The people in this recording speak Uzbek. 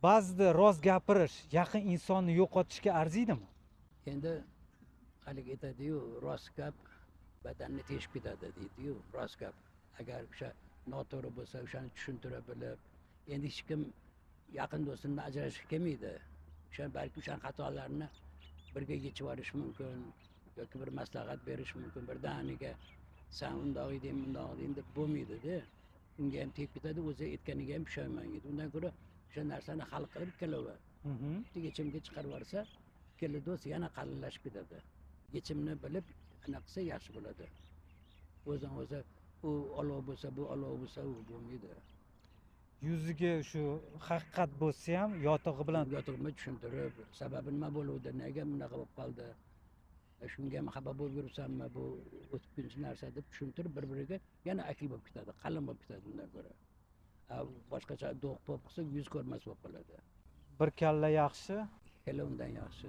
Ba'zida rost gapirish yaqin insonni yo'qotishga arziydimi? Endi haligi aytadi-yu, rost gap badanni teshib ketadi deydi-yu, rost gap. Agar o'sha noto'g'ri bo'lsa, o'shani tushuntira bilib, endi hech kim yaqin do'stimdan ajrashib kelmaydi. O'sha balki o'sha xatolarni birga yechib olish mumkin yoki bir maslahat berish mumkin. Birdaniga sen undoq eding, bundoq eding deb bo'lmaydi-da. Unga ham tegib ketadi, o'zi aytganiga ham pushaymon yeydi. Undan ko'ra o'sha narsani hal qilib ikkalovi yechimga chiqarib yuborsa, ikkala do'st yana qalinlashib ketadi. Yechimni bilib anaqa qilsa yaxshi bo'ladi. O'zdan o'zi u olov bo'lsa, bu olov bo'lsa, u bo'lmaydi. Yuziga shu haqiqat bo'lsa ham yotig'i bilan Yotig'ini tushuntirib, sababi nima bo'luvdi, nega bunaqa bo'lib qoldi, shunga ham xafa bo'lib yuribsanmi, bu o'tib ketish narsa deb tushuntirib, bir-biriga yana akil bo'lib ketadi, qalin bo'lib ketadi undan ko'ra. Boshqacha do'q bo'lib qolsa, yuz ko'rmas bo'lib qoladi. bir kalla yaxshi. Ikkala undan yaxshi.